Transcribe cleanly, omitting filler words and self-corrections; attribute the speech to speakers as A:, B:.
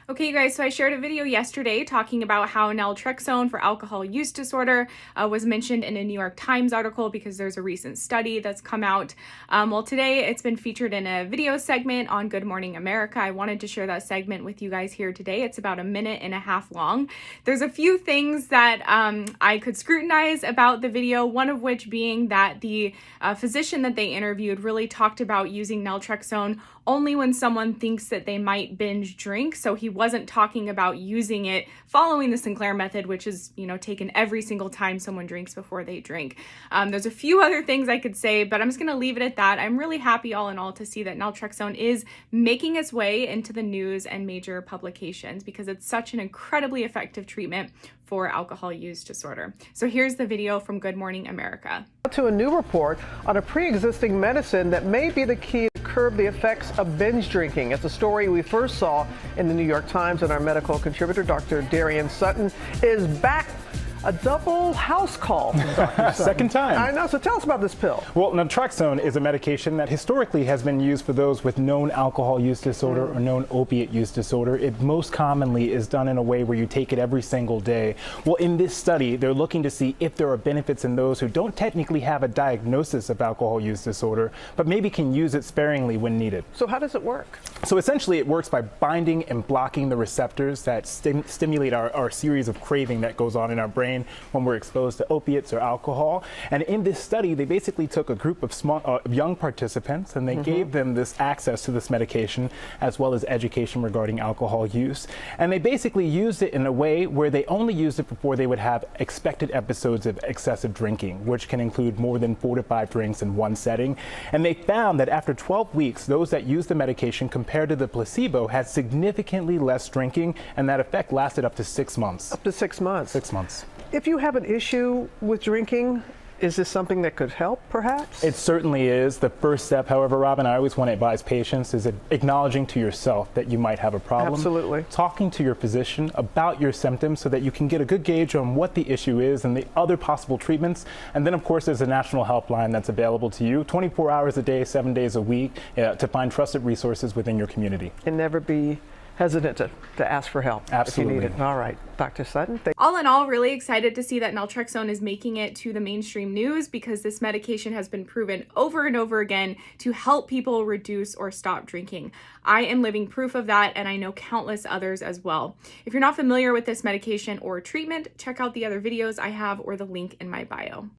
A: Okay, you guys, so I shared a video yesterday talking about how naltrexone for alcohol use disorder was mentioned in a New York Times article because there's a recent study that's come out. Well, today it's been featured in a video segment on Good Morning America. I wanted to share that segment with you guys here today. It's about a minute and a half long. There's a few things that I could scrutinize about the video, one of which being that the physician that they interviewed really talked about using naltrexone only when someone thinks that they might binge drink. So he wasn't talking about using it following the Sinclair Method, which is, taken every single time someone drinks before they drink. There's a few other things I could say, but I'm just going to leave it at that. I'm really happy all in all to see that naltrexone is making its way into the news and major publications because it's such an incredibly effective treatment for alcohol use disorder. So here's the video from Good Morning America.
B: To a new report on a pre-existing medicine that may be the key to curb the effects of binge drinking. It's a story we first saw in the New York Times, and our medical contributor, Dr. Darian Sutton, is back. A double house call from Dr. Sutton.
C: Second time.
B: I know. So tell us about this pill.
C: Well, naltrexone is a medication that historically has been used for those with known alcohol use disorder or known opiate use disorder. It most commonly is done in a way where you take it every single day. Well, in this study, they're looking to see if there are benefits in those who don't technically have a diagnosis of alcohol use disorder, but maybe can use it sparingly when needed.
B: So how does it work?
C: So essentially, it works by binding and blocking the receptors that stimulate our series of craving that goes on in our brain when we're exposed to opiates or alcohol. And in this study, they basically took a group of young participants and they gave them this access to this medication as well as education regarding alcohol use. And they basically used it in a way where they only used it before they would have expected episodes of excessive drinking, which can include more than 4 to 5 drinks in one setting. And they found that after 12 weeks, those that used the medication compared to the placebo had significantly less drinking, and that effect lasted up to 6 months.
B: Up to 6 months.
C: 6 months.
B: If you have an issue with drinking, is this something that could help, perhaps?
C: It certainly is. The first step, however, Robin, I always want to advise patients is acknowledging to yourself that you might have a problem.
B: Absolutely.
C: Talking to your physician about your symptoms so that you can get a good gauge on what the issue is and the other possible treatments. And then, of course, there's a national helpline that's available to you 24 hours a day, 7 days a week to find trusted resources within your community.
B: And never be hesitant to ask for help.
C: Absolutely.
B: If you need it. All right. Dr. Sutton.
A: All in all, really excited to see that naltrexone is making it to the mainstream news because this medication has been proven over and over again to help people reduce or stop drinking. I am living proof of that, and I know countless others as well. If you're not familiar with this medication or treatment, check out the other videos I have or the link in my bio.